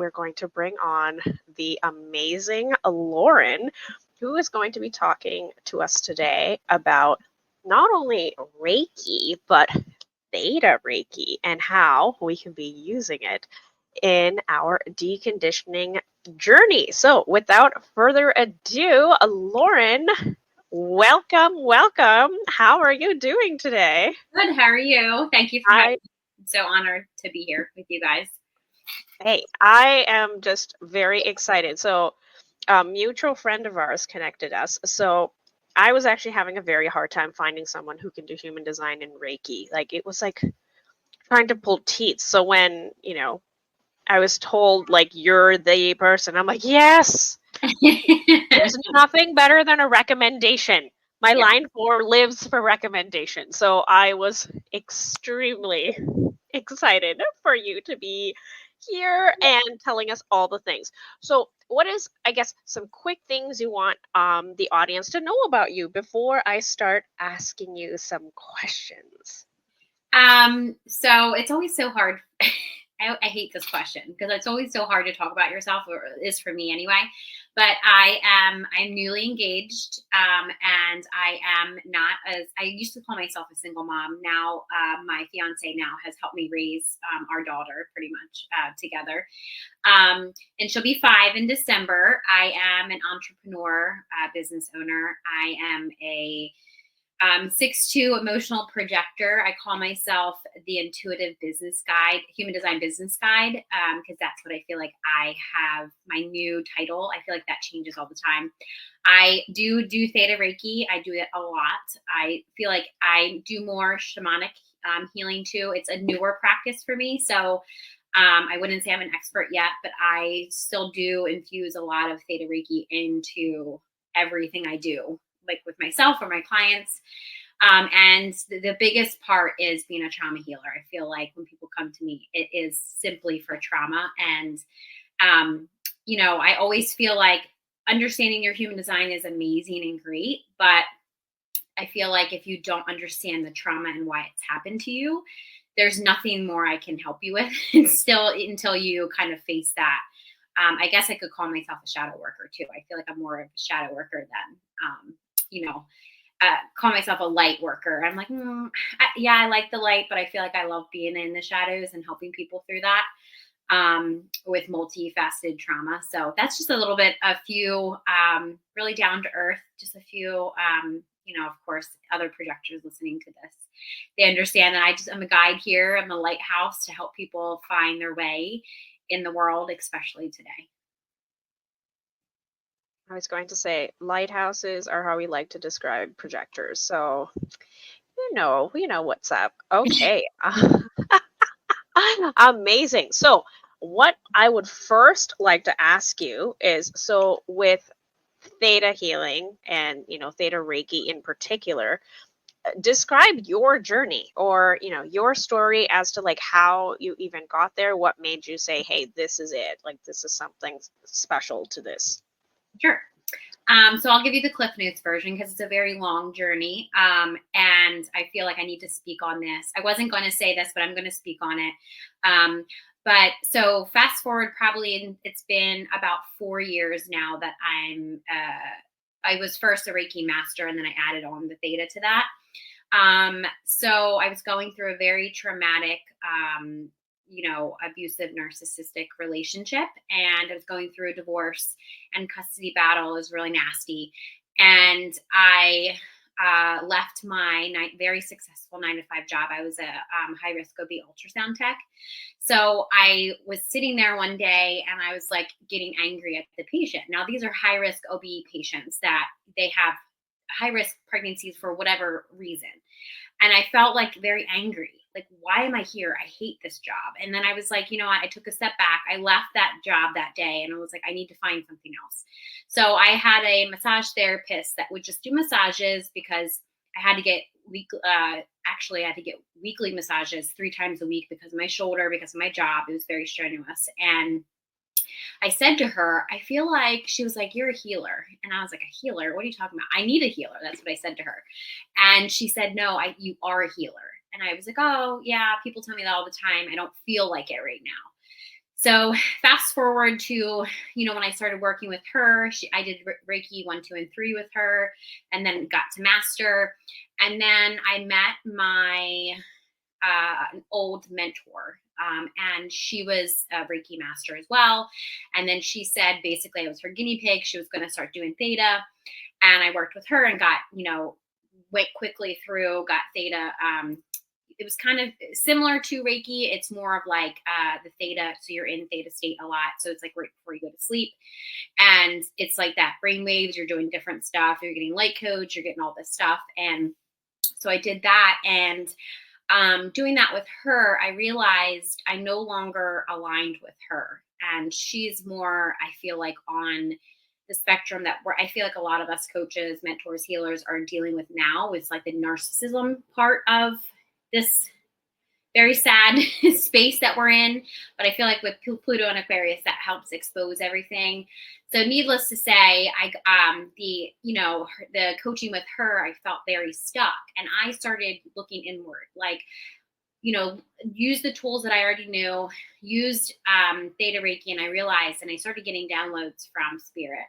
we're going to bring on the amazing Lauren, who is going to be talking to us today about not only Reiki, but Theta Reiki and how we can be using it in our deconditioning journey. So without further ado, Lauren, welcome. How are you doing today? Good. How are you? Thank you for having me. I'm so honored to be here with you guys. Hey, I am just very excited. So a mutual friend of ours connected us. So I was actually having a very hard time finding someone who can do human design and Reiki. Like it was like trying to pull teeth. So when, I was told like you're the person, I'm like, yes. There's nothing better than a recommendation. My line 4 lives for recommendation. So I was extremely excited for you to be here and telling us all the things. So, what is, I guess, some quick things you want the audience to know about you before I start asking you some questions? So it's always so hard. I hate this question because it's always so hard to talk about yourself, or it is for me anyway. But I'm newly engaged, and I am not as I used to call myself a single mom. Now, my fiance now has helped me raise our daughter pretty much together. And she'll be 5 in December. I am an entrepreneur, business owner. I am a 6'2" emotional projector. I call myself the intuitive business guide, human design business guide, because that's what I feel like I have my new title. I feel like that changes all the time. I do Theta Reiki. I do it a lot. I feel like I do more shamanic healing too. It's a newer practice for me. So I wouldn't say I'm an expert yet, but I still do infuse a lot of Theta Reiki into everything I do, like with myself or my clients. And the biggest part is being a trauma healer. I feel like when people come to me, it is simply for trauma. And, I always feel like understanding your human design is amazing and great, but I feel like if you don't understand the trauma and why it's happened to you, there's nothing more I can help you with still until you kind of face that. I guess I could call myself a shadow worker too. I feel like I'm more of a shadow worker than, call myself a light worker. I'm like, I like the light, but I feel like I love being in the shadows and helping people through that with multifaceted trauma. So that's just a little bit, a few really down to earth, just a few, of course, other projectors listening to this, they understand that I'm a guide here. I'm a lighthouse to help people find their way in the world, especially today. I was going to say lighthouses are how we like to describe projectors. So, we know what's up. Okay. Amazing. So, what I would first like to ask you is, so with Theta Healing and, Theta Reiki in particular, describe your journey or, your story as to like how you even got there. What made you say, hey, this is it? Like, this is something special to this. Sure. So I'll give you the Cliff Notes version because it's a very long journey. And I feel like I need to speak on this. I wasn't going to say this, but I'm going to speak on it. But so fast forward, it's been about 4 years now that I was first a Reiki master, and then I added on the Theta to that. So I was going through a very traumatic, abusive, narcissistic relationship. And I was going through a divorce and custody battle. It was really nasty. And I left my very successful 9-to-5 job. I was a high-risk OB ultrasound tech. So I was sitting there one day and I was like getting angry at the patient. Now, these are high-risk OB patients that they have high-risk pregnancies for whatever reason. And I felt like very angry. Like, why am I here? I hate this job. And then I was like, I took a step back. I left that job that day and I was like, I need to find something else. So I had a massage therapist that would just do massages because I had to get I had to get weekly massages 3 times a week because of my shoulder, because of my job. It was very strenuous. And I said to her, I feel like, she was like, you're a healer. And I was like, a healer? What are you talking about? I need a healer. That's what I said to her. And she said, no, you are a healer. And I was like, oh yeah, people tell me that all the time. I don't feel like it right now. So fast forward to, when I started working with her, I did Reiki 1, 2, and 3 with her, and then got to master. And then I met my an old mentor, and she was a Reiki master as well. And then she said, basically, I was her guinea pig. She was going to start doing Theta, and I worked with her and got, went quickly through, got Theta. It was kind of similar to Reiki. It's more of like the Theta. So you're in Theta state a lot. So it's like right before you go to sleep. And it's like that brain waves. You're doing different stuff. You're getting light codes. You're getting all this stuff. And so I did that. And doing that with her, I realized I no longer aligned with her. And she's more, I feel like, on the spectrum that I feel like a lot of us coaches, mentors, healers are dealing with now. It's like the narcissism part of this very sad space that we're in. But I feel like with Pluto and Aquarius, that helps expose everything. So needless to say, the coaching with her, I felt very stuck, and I started looking inward, like, use the tools that I already knew, used Theta Reiki, and I realized, and I started getting downloads from Spirit.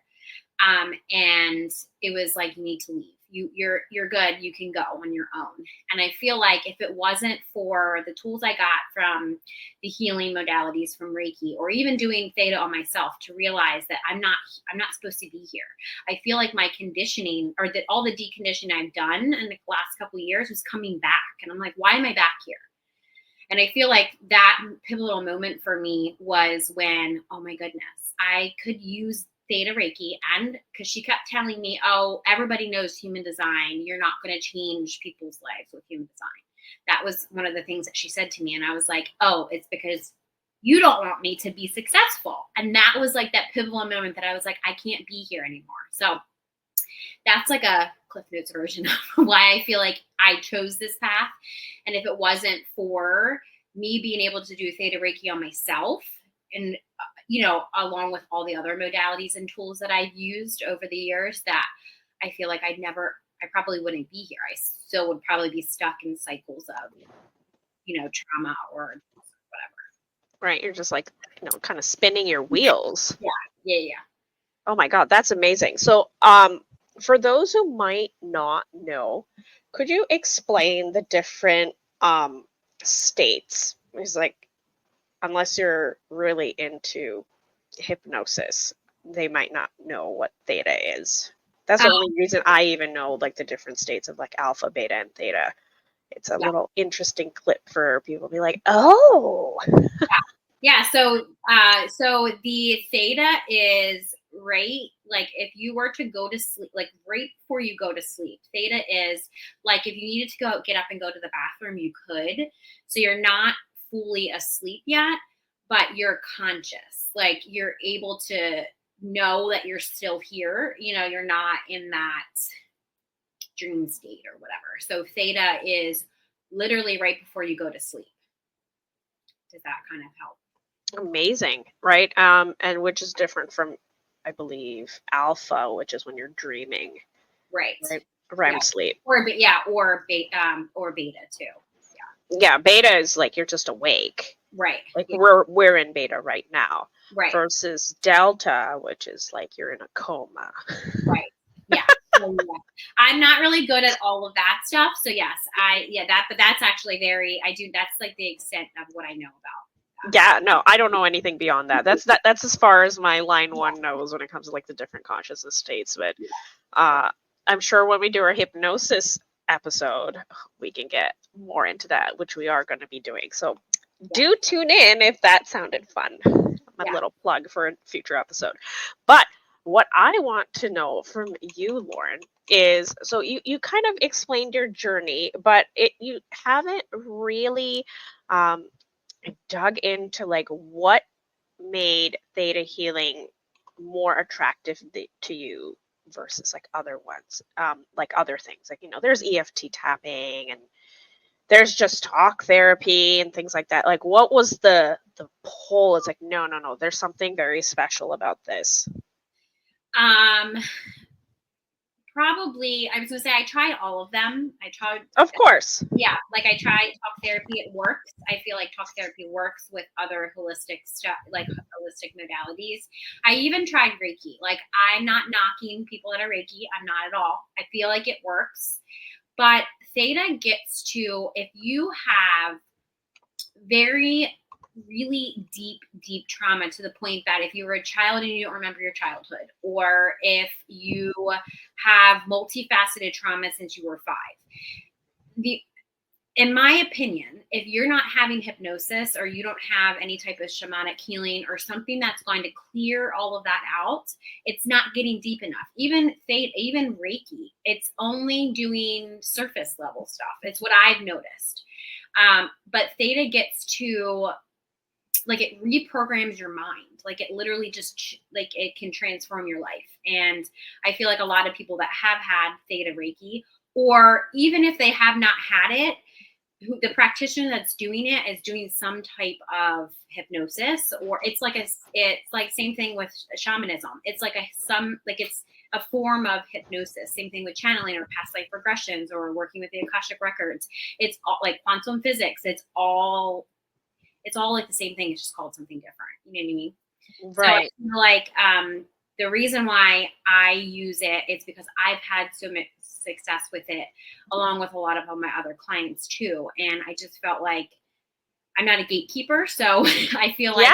And it was like, you need to leave. You're good. You can go on your own. And I feel like if it wasn't for the tools I got from the healing modalities from Reiki, or even doing Theta on myself, to realize that I'm not supposed to be here. I feel like my conditioning, or that all the deconditioning I've done in the last couple of years, was coming back. And I'm like, why am I back here? And I feel like that pivotal moment for me was when, oh my goodness, I could use Theta Reiki, and because she kept telling me, oh, everybody knows human design. You're not going to change people's lives with human design. That was one of the things that she said to me. And I was like, oh, it's because you don't want me to be successful. And that was like that pivotal moment that I was like, I can't be here anymore. So that's like a Cliff Notes version of why I feel like I chose this path. And if it wasn't for me being able to do Theta Reiki on myself, and along with all the other modalities and tools that I've used over the years, that I feel like I probably wouldn't be here. I still would probably be stuck in cycles of, trauma or whatever. Right. You're just like, kind of spinning your wheels. Yeah. Oh my God, that's amazing. So, for those who might not know, could you explain the different states? It's like, unless you're really into hypnosis, they might not know what theta is. That's the only reason I even know like the different states of like alpha, beta, and theta. It's a little interesting clip for people to be like, oh. Yeah. So the theta is right. Like if you were to go to sleep, like right before you go to sleep, theta is like if you needed to get up and go to the bathroom, you could. So you're not fully asleep yet, but you're conscious. Like you're able to know that you're still here. You're not in that dream state or whatever. So theta is literally right before you go to sleep. Does that kind of help? Amazing, right? And which is different from, I believe, alpha, which is when you're dreaming. Right. REM sleep. Or beta too. Yeah, beta is like you're just awake. Right. Like we're in beta right now. Right. Versus delta, which is like you're in a coma. Right. Yeah. I'm not really good at all of that stuff. So yes, but that's actually that's like the extent of what I know about. Yeah, no, I don't know anything beyond that. That's as far as my line one knows when it comes to like the different consciousness states. But I'm sure when we do our hypnosis episode, we can get more into that, which we are going to be doing. So do tune in if that sounded fun. My little plug for a future episode. But what I want to know from you, Lauren, is so you kind of explained your journey, but you haven't really dug into like what made Theta Healing more attractive to you versus like other ones, like other things. Like, there's EFT tapping and there's just talk therapy and things like that. Like, what was the pull? It's like, no, there's something very special about this. Probably, I was gonna say I tried all of them. I tried, Of course. yeah, like I tried talk therapy. It works. I feel like talk therapy works with other holistic stuff, like holistic modalities. I even tried Reiki. Like, I'm not knocking people that are Reiki. I'm not at all. I feel like it works. But Theta gets to, if you have very really deep trauma to the point that if you were a child and you don't remember your childhood, or if you have multifaceted trauma since you were 5, in my opinion, if you're not having hypnosis or you don't have any type of shamanic healing or something that's going to clear all of that out, it's not getting deep enough. Even even Reiki, it's only doing surface level stuff. It's what I've noticed. But Theta gets to, like, it reprograms your mind. Like, it literally just, like, it can transform your life. And I feel like a lot of people that have had Theta Reiki, or even if they have not had it, the practitioner that's doing it is doing some type of hypnosis, or it's like same thing with shamanism. It's like it's a form of hypnosis. Same thing with channeling or past life regressions or working with the Akashic records. It's all like quantum physics. It's all like the same thing. It's just called something different. You know what I mean? Right. So I feel like the reason why I use it is because I've had so much success with it, along with a lot of my other clients too. And I just felt like I'm not a gatekeeper, so I feel like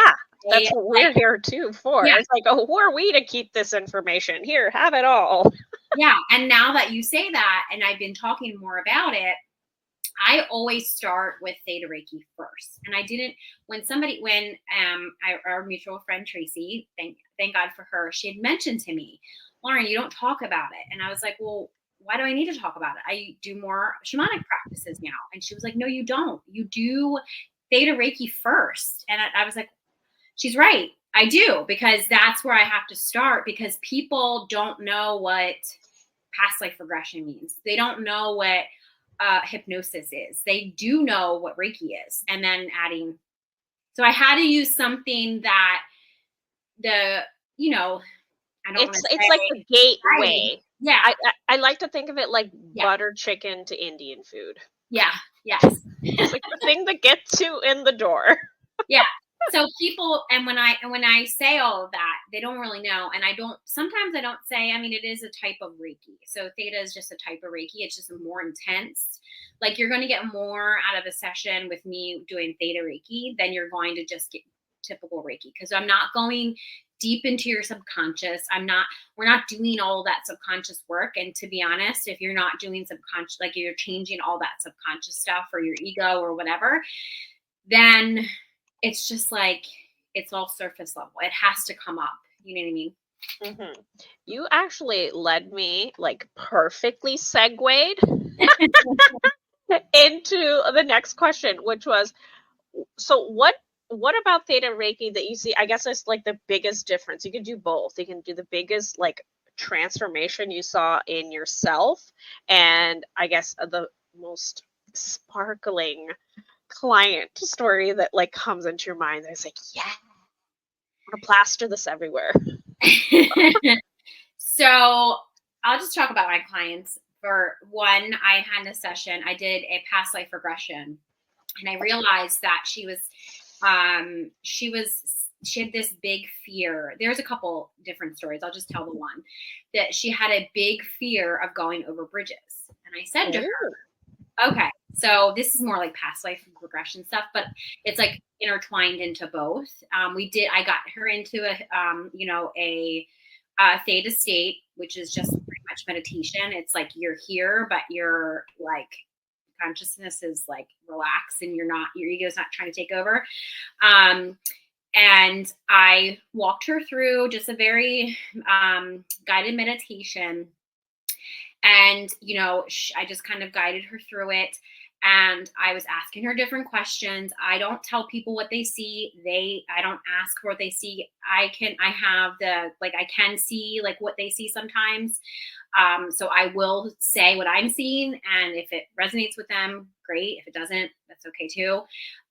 that's what we're here too for. Yeah. It's like, oh, who are we to keep this information? Here, have it all. Yeah. And now that you say that, and I've been talking more about it, I always start with Theta Reiki first. And I didn't, our mutual friend Tracy, thank God for her, she had mentioned to me, Lauren, you don't talk about it. And I was like, well, why do I need to talk about it? I do more shamanic practices now. And she was like, no, you don't. You do Theta Reiki first. And I was like, she's right. I do, because that's where I have to start, because people don't know what past life regression means. They don't know what hypnosis is. They do know what Reiki is. And then so I had to use something that I don't It's like the gateway. Yeah. I like to think of it like Yeah. butter chicken to Indian food. Yeah. Yes. It's like the thing that gets you in the door. Yeah. So people, and when I say all of that, they don't really know. And sometimes I don't say, I mean, it is a type of Reiki. So Theta is just a type of Reiki. It's just more intense. Like, you're going to get more out of a session with me doing Theta Reiki than you're going to just get typical Reiki. Because I'm not going deep into your subconscious. We're not doing all that subconscious work. And to be honest, if you're not doing subconscious, like you're changing all that subconscious stuff or your ego or whatever, then it's just like, it's all surface level. It has to come up. You know what I mean? Mm-hmm. You actually led me, like, perfectly segued into the next question, which was, so what about Theta Reiki that you see? I guess it's like the biggest difference. You can do both. You can do the biggest, like, transformation you saw in yourself, and I guess the most sparkling client story that, like, comes into your mind. It's like, yeah, I'm gonna plaster this everywhere. So I'll just talk about my clients. For one, I had a session, I did a past life regression, and I realized that she had this big fear. There's a couple different stories. I'll just tell the one, that she had a big fear of going over bridges. And I said to her, okay, so this is more like past life regression stuff, but it's like intertwined into both. I got her into a theta state, which is just pretty much meditation. It's like you're here, but you're like, consciousness is like relaxed and your ego's not trying to take over. And I walked her through just a very guided meditation. And, I just kind of guided her through it. And I was asking her different questions. I don't tell people what they see. I don't ask for what they see. I can see like what they see sometimes. So I will say what I'm seeing, and if it resonates with them, great. If it doesn't, that's okay too.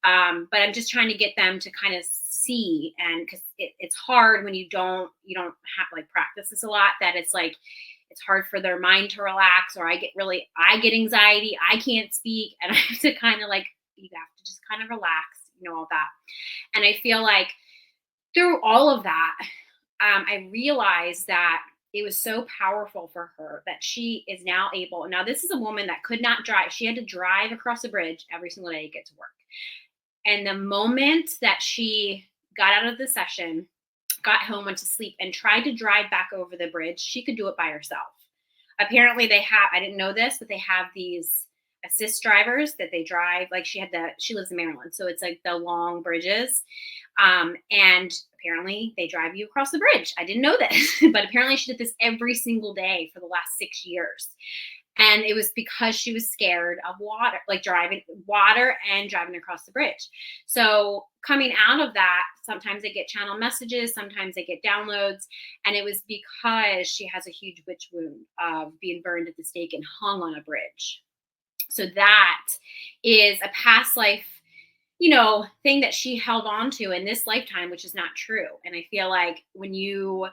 But I'm just trying to get them to kind of see, and because it's hard when you don't have like practice this a lot, that it's it's hard for their mind to relax, or I get anxiety. I can't speak. And I have to kind of like, you have to just kind of relax, all that. And I feel like through all of that, I realized that it was so powerful for her that she is now able. Now, this is a woman that could not drive. She had to drive across the bridge every single day to get to work. And the moment that she got out of the session, got home, went to sleep, and tried to drive back over the bridge, she could do it by herself. Apparently they have, I didn't know this, but they have these assist drivers that they drive. Like she lives in Maryland. So it's like the long bridges. And apparently they drive you across the bridge. I didn't know this, but apparently she did this every single day for the last 6 years. And it was because she was scared of water, like driving water and driving across the bridge. So coming out of that, sometimes I get channel messages, sometimes I get downloads. And it was because she has a huge witch wound of being burned at the stake and hung on a bridge. So that is a past life, thing that she held on to in this lifetime, which is not true. And I feel like when you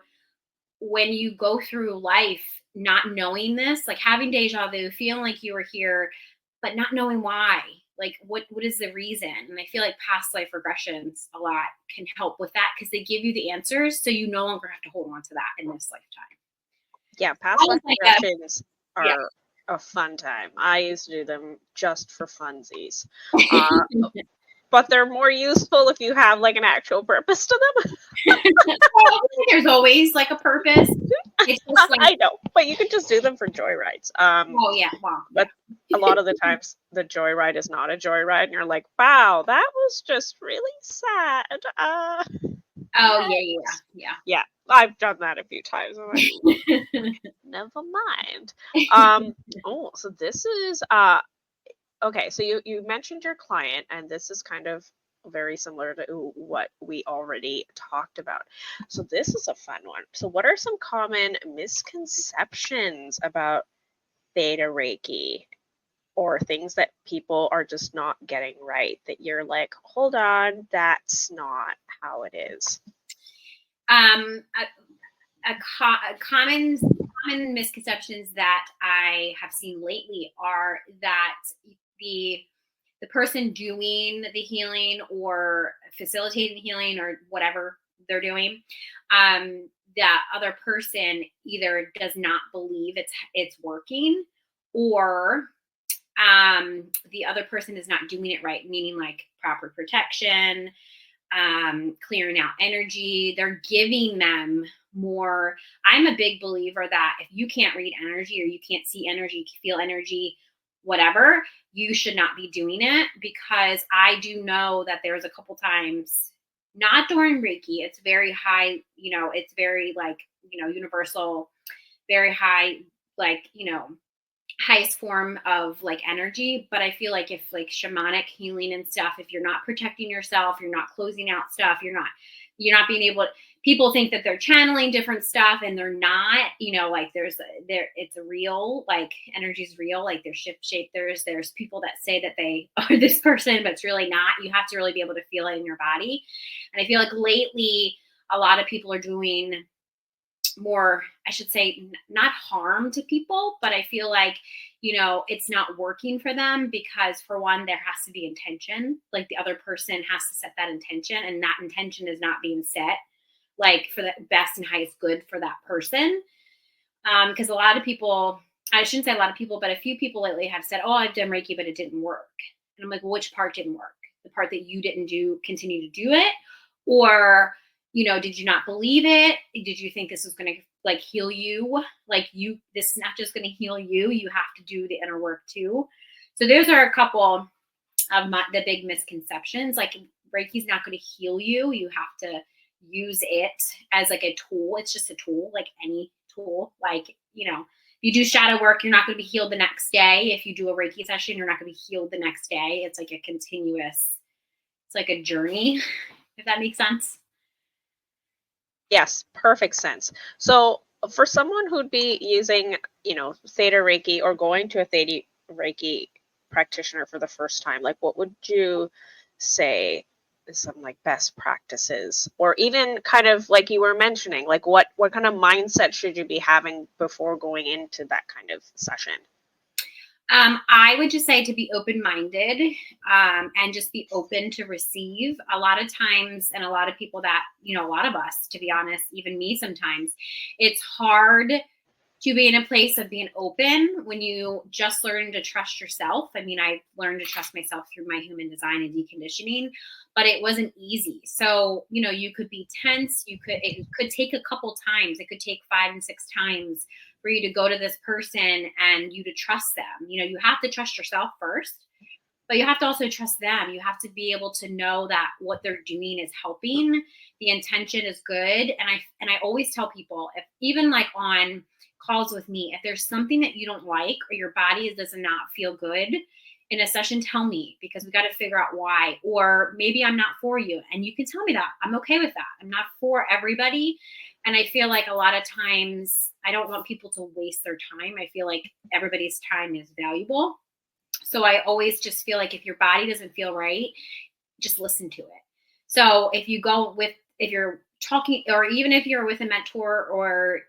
go through life not knowing this, like having deja vu, feeling like you were here, but not knowing why, like what is the reason? And I feel like past life regressions a lot can help with that because they give you the answers, so you no longer have to hold on to that in this lifetime. Yeah, past life regressions are a fun time. I used to do them just for funsies. But they're more useful if you have like an actual purpose to them. Well, there's always like a purpose. It's just like, I know, but you can just do them for joyrides. Oh yeah, well, but a lot of the times the joyride is not a joyride, and you're like, wow, that was just really sad. Oh yeah. I've done that a few times. I'm like, never mind. Oh, so this is okay, so you mentioned your client, and this is kind of very similar to what we already talked about. So this is a fun one. So what are some common misconceptions about Theta Reiki, or things that people are just not getting right that you're like, hold on, that's not how it is? A common misconceptions that I have seen lately are that the person doing the healing or facilitating the healing or whatever they're doing, that other person either does not believe it's working, or the other person is not doing it right, meaning like proper protection, clearing out energy. They're giving them more. I'm a big believer that if you can't read energy, or you can't see energy, feel energy, whatever, you should not be doing it, because I do know that there's a couple times, not during Reiki, it's very high, it's very like, universal, very high, like, highest form of like energy. But I feel like if like shamanic healing and stuff, if you're not protecting yourself, you're not closing out stuff, you're not being able to, people think that they're channeling different stuff and they're not, like it's a real, like energy's real, like there's shift shape. There's people that say that they are this person, but it's really not. You have to really be able to feel it in your body. And I feel like lately a lot of people are doing more, I should say, not harm to people, but I feel like, it's not working for them because, for one, there has to be intention. Like the other person has to set that intention, and that intention is not being set like for the best and highest good for that person. Because a lot of people, I shouldn't say a lot of people, but a few people lately have said, oh, I've done Reiki, but it didn't work. And I'm like, well, which part didn't work? The part that you didn't continue to do it? Or, did you not believe it? Did you think this was going to like heal you? Like this is not just going to heal you. You have to do the inner work too. So those are a couple of the big misconceptions. Like Reiki's not going to heal you. You have to use it as like a tool. It's just a tool, like any tool. Like, if you do shadow work, you're not going to be healed the next day. If you do a Reiki session, you're not going to be healed the next day. It's like a continuous, it's like a journey, if that makes sense. Yes, perfect sense. So for someone who'd be using, Theta Reiki or going to a Theta Reiki practitioner for the first time, like what would you say some like best practices, or even kind of like you were mentioning, like what kind of mindset should you be having before going into that kind of session? I would just say to be open-minded, and just be open to receive. A lot of times, and a lot of people that, a lot of us, to be honest, even me sometimes, it's hard to be in a place of being open when you just learn to trust yourself. I mean, I learned to trust myself through my human design and deconditioning, but it wasn't easy. So, you could be tense. It could take a couple times. It could take 5 and 6 times for you to go to this person and you to trust them. You have to trust yourself first, but you have to also trust them. You have to be able to know that what they're doing is helping. The intention is good. And I always tell people, if even like on calls with me, if there's something that you don't like or your body does not feel good in a session, tell me, because we got to figure out why. Or maybe I'm not for you, and you can tell me that. I'm okay with that. I'm not for everybody. And I feel like a lot of times I don't want people to waste their time. I feel like everybody's time is valuable. So I always just feel like if your body doesn't feel right, just listen to it. So if you're talking, or even if you're with a mentor or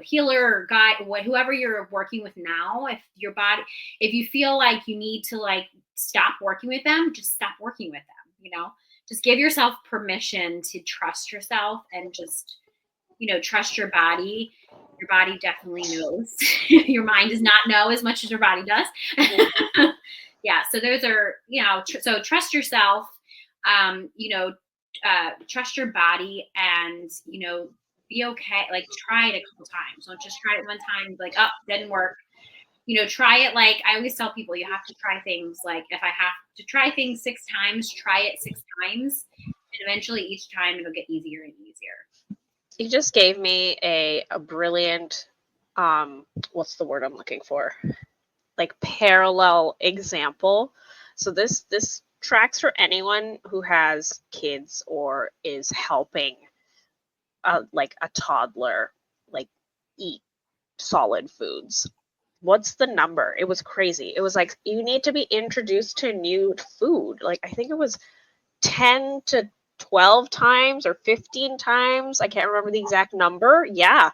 healer or guide, whoever you're working with now, if you feel like you need to like stop working with them, just stop working with them. Just give yourself permission to trust yourself and just, trust your body. Your body definitely knows. Your mind does not know as much as your body does. Yeah. So those are, so trust yourself, trust your body, and, be okay. Like, try it a couple times. Don't just try it one time and be like, oh, didn't work. Try it. Like I always tell people, you have to try things. Like if I have to try things 6 times, try it 6 times. And eventually each time it'll get easier and easier. You just gave me a brilliant, what's the word I'm looking for? Like parallel example. So this tracks for anyone who has kids or is helping like a toddler like eat solid foods. What's the number? It was crazy. It was like you need to be introduced to new food. Like I think it was 10 to 12 times or 15 times. I can't remember the exact number. Yeah.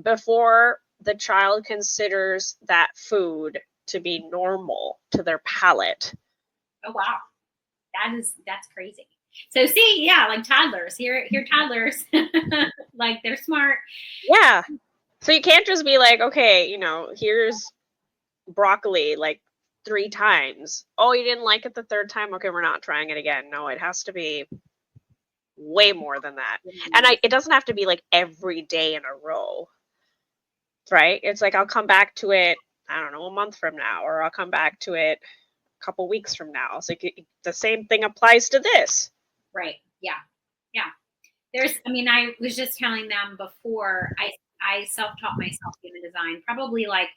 Before the child considers that food to be normal to their palate. Oh, wow. That's crazy. So see, yeah, like toddlers, here toddlers, like they're smart. Yeah. So you can't just be like, okay, here's broccoli like 3 times. Oh, you didn't like it the 3rd time? Okay, we're not trying it again. No, it has to be way more than that. And it doesn't have to be like every day in a row, right? It's like I'll come back to it, I don't know, a month from now, or I'll come back to it a couple weeks from now. It's like the same thing applies to this. Right. Yeah. Yeah. I was just telling them before, I self-taught myself human design probably like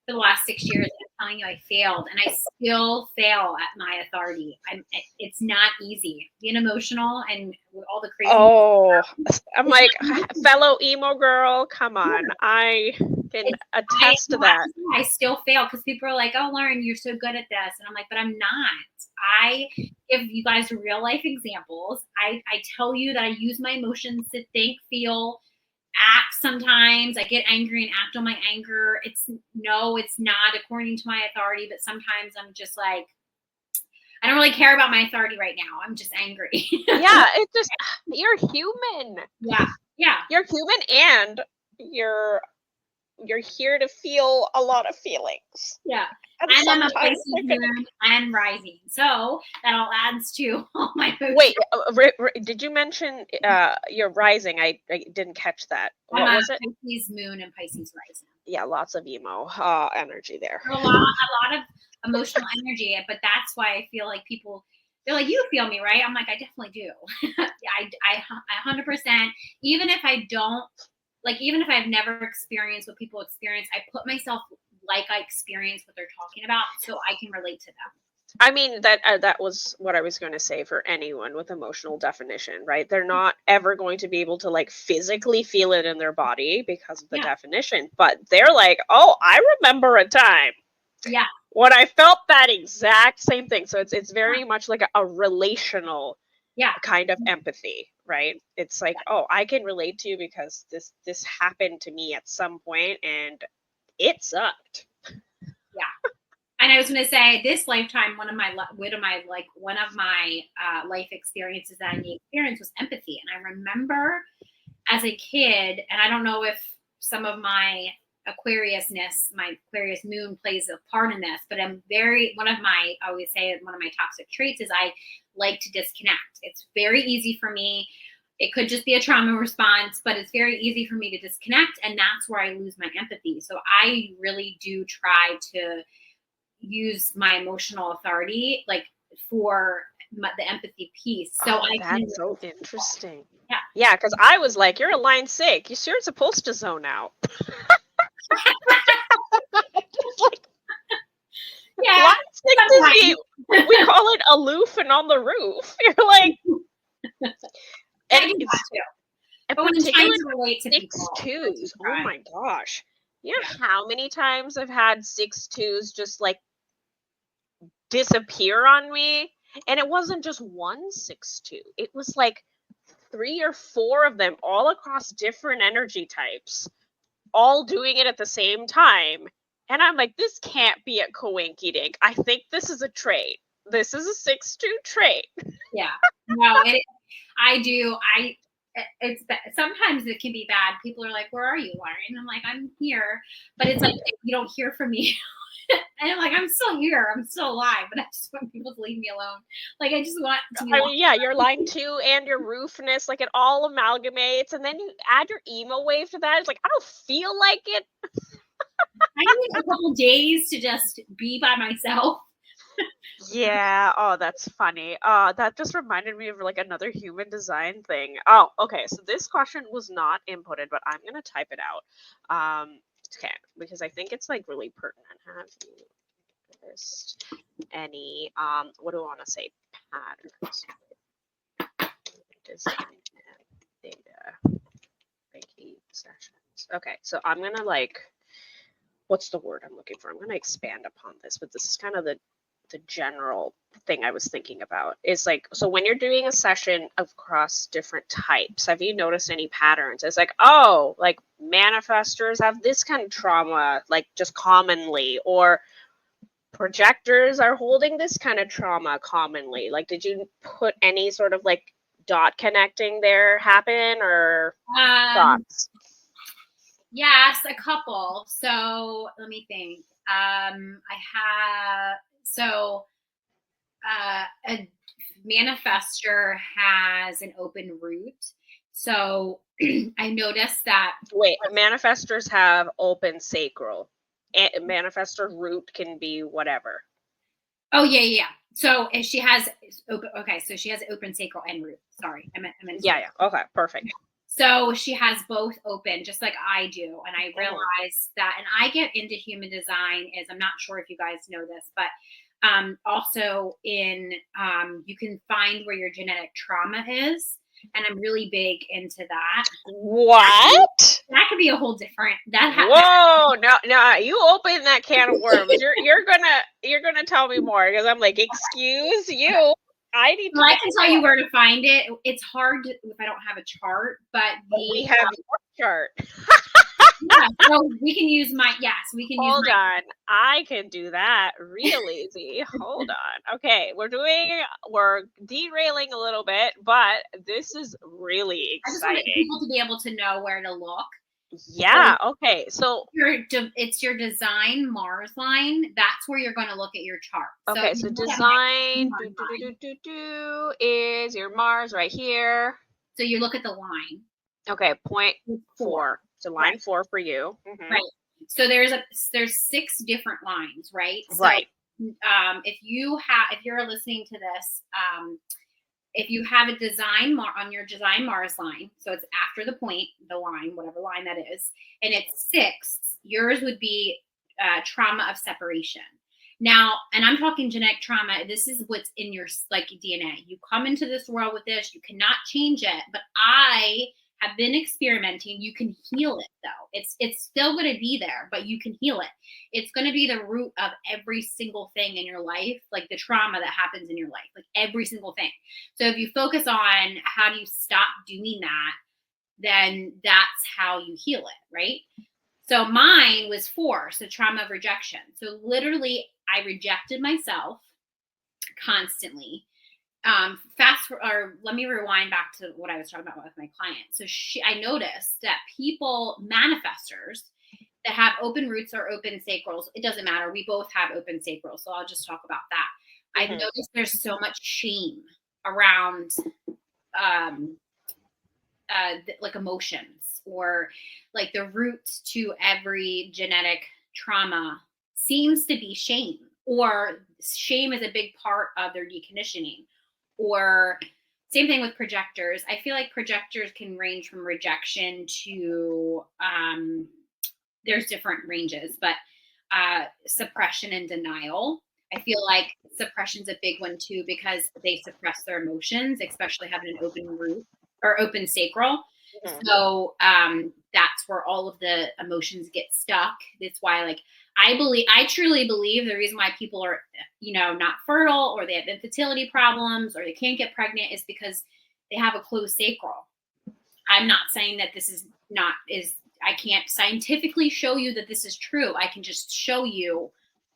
for the last 6 years. I'm telling you, I failed, and I still fail at my authority. It's not easy being emotional and all the crazy. Oh, I'm like, fellow emo girl, come on. I can attest to that. I still fail because people are like, oh, Lauren, you're so good at this. And I'm like, but I'm not. I give you guys real life examples. I tell you that I use my emotions to think, feel, act. Sometimes I get angry and act on my anger. It's not according to my authority, but sometimes I'm just like, I don't really care about my authority right now. I'm just angry. Yeah, it's just, you're human. Yeah. You're human, and you're here to feel a lot of feelings. Yeah. And I'm a Pisces moon and rising. So that all adds to all my emotions. Wait, did you mention your rising? I didn't catch that. What was it? Pisces moon and Pisces rising. Yeah, lots of emo energy there. A lot of emotional energy, but that's why I feel like people, they're like, you feel me, right? I'm like, I definitely do. I 100%, even if I've never experienced what people experience, I put myself like I experience what they're talking about so I can relate to them. I mean, that was what I was going to say for anyone with emotional definition, right? They're not ever going to be able to like physically feel it in their body because of the definition, but they're like, oh, I remember a time. Yeah. When I felt that exact same thing. So it's very much like a relational Yeah. kind of empathy, right? It's like, oh, I can relate to you because this happened to me at some point and it sucked. Yeah. And I was going to say, this lifetime, one of my life experiences that I experienced was empathy. And I remember as a kid, and I don't know if some of my Aquariusness, my Aquarius moon plays a part in this, but I always say one of my toxic traits is I like to disconnect. It's very easy for me. It could just be a trauma response, but it's very easy for me to disconnect. And that's where I lose my empathy. So I really do try to use my emotional authority, like for the empathy piece. So that's so interesting. Yeah. Yeah, because I was like, you're a line sick. You're supposed to zone out. Like, yeah. line sick to me. We call it aloof and on the roof. You're like, I do that too. And but when I'm trying particularly to relate to 6-2s. Oh my gosh. You know how many times I've had 6-2s just like disappear on me? And it wasn't just one 6-2. It was like 3 or 4 of them all across different energy types, all doing it at the same time. And I'm like, this can't be a coinky dink. I think this is a trait. This is a 6-2 trait. Yeah. No, I do. It's sometimes it can be bad. People are like, "Where are you, Lauren?" I'm like, "I'm here," but it's like you don't hear from me. And I'm like, I'm still here. I'm still alive, but I just want people to leave me alone. Like, I just want to be yeah, your line 2 and your roofness, like it all amalgamates, and then you add your emo wave to that. It's like, I don't feel like it. I need a couple days to just be by myself. Yeah. Oh, that's funny. That just reminded me of like another human design thing. Oh, okay. So this question was not inputted, but I'm gonna type it out. Okay, because I think it's like really pertinent. Have you noticed any what do I want to say? Patterns. Design and data. Reiki sessions. Okay, so I'm gonna like, what's the word I'm looking for? I'm gonna expand upon this, but this is kind of the general thing I was thinking about. Is like, so when you're doing a session across different types, have you noticed any patterns? It's like, oh, like manifestors have this kind of trauma, like just commonly, or projectors are holding this kind of trauma commonly. Like, did you put any sort of like dot connecting there happen, or thoughts? Yes, a couple. So let me think. I have a manifestor has an open root. So I noticed that. Wait, manifestors have open sacral. Manifestor root can be whatever. Oh yeah. So if she has open, okay, so she has open sacral and root. Sorry, I meant. Yeah. Okay, perfect. So she has both open, just like I do. And I realized that, and I get into human design is, I'm not sure if you guys know this, but also in, you can find where your genetic trauma is. And I'm really big into that. What? That could be a whole different. Whoa! No! You open that can of worms. You're gonna tell me more, because I'm like, excuse you. I need to. Well, I can tell you where to find it. It's hard if I don't have a chart, but we have your chart. Yeah, so we can use we can Hold on. I can do that real easy. Hold on. Okay, we're derailing a little bit, but this is really exciting. I just want people to be able to know where to look. Yeah, okay. So it's your design Mars line. That's where you're going to look at your chart. Okay, so design is your Mars right here. So you look at the line. Okay, 0.4. So line 4 for you. Mm-hmm. Right. So there's 6 different lines, right? So, right. If you're listening to this, if you have a design on your design Mars line, so it's after the point, the line, whatever line that is, and it's 6, yours would be trauma of separation. Now, and I'm talking genetic trauma. This is what's in your like DNA. You come into this world with this. You cannot change it. But I have been experimenting, you can heal it though. It's still going to be there, but you can heal it. It's going to be the root of every single thing in your life, like the trauma that happens in your life, like every single thing. So if you focus on how do you stop doing that, then that's how you heal it, right? So mine was force, the trauma of rejection. So literally, I rejected myself constantly. Let me rewind back to what I was talking about with my client. So I noticed that people, manifestors that have open roots or open sacrals, it doesn't matter. We both have open sacrals. So I'll just talk about that. I've noticed there's so much shame around like emotions, or like the root to every genetic trauma seems to be shame, or shame is a big part of their deconditioning. Or same thing with projectors. I feel like projectors can range from rejection to there's different ranges, but suppression and denial. I feel like suppression's a big one too, because they suppress their emotions, especially having an open root or open sacral. So that's where all of the emotions get stuck. That's why, like, I truly believe the reason why people are, not fertile, or they have infertility problems, or they can't get pregnant, is because they have a closed sacral. I'm not saying that this I can't scientifically show you that this is true. I can just show you,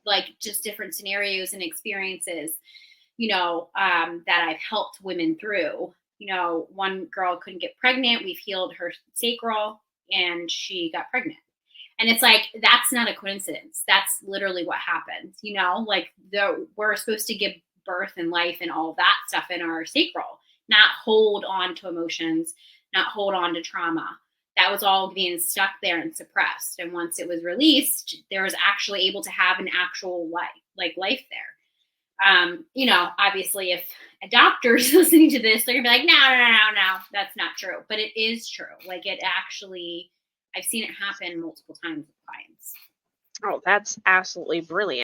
like, just different scenarios and experiences, that I've helped women through. One girl couldn't get pregnant. We've healed her sacral and she got pregnant. And it's like, that's not a coincidence. That's literally what happens. Like we're supposed to give birth and life and all that stuff in our sacral, not hold on to emotions, not hold on to trauma. That was all being stuck there and suppressed. And once it was released, there was actually able to have an actual life there. Obviously if a doctor's listening to this, they're gonna be like, no, that's not true. But it is true. Like, it actually, I've seen it happen multiple times with clients. Oh, that's absolutely brilliant.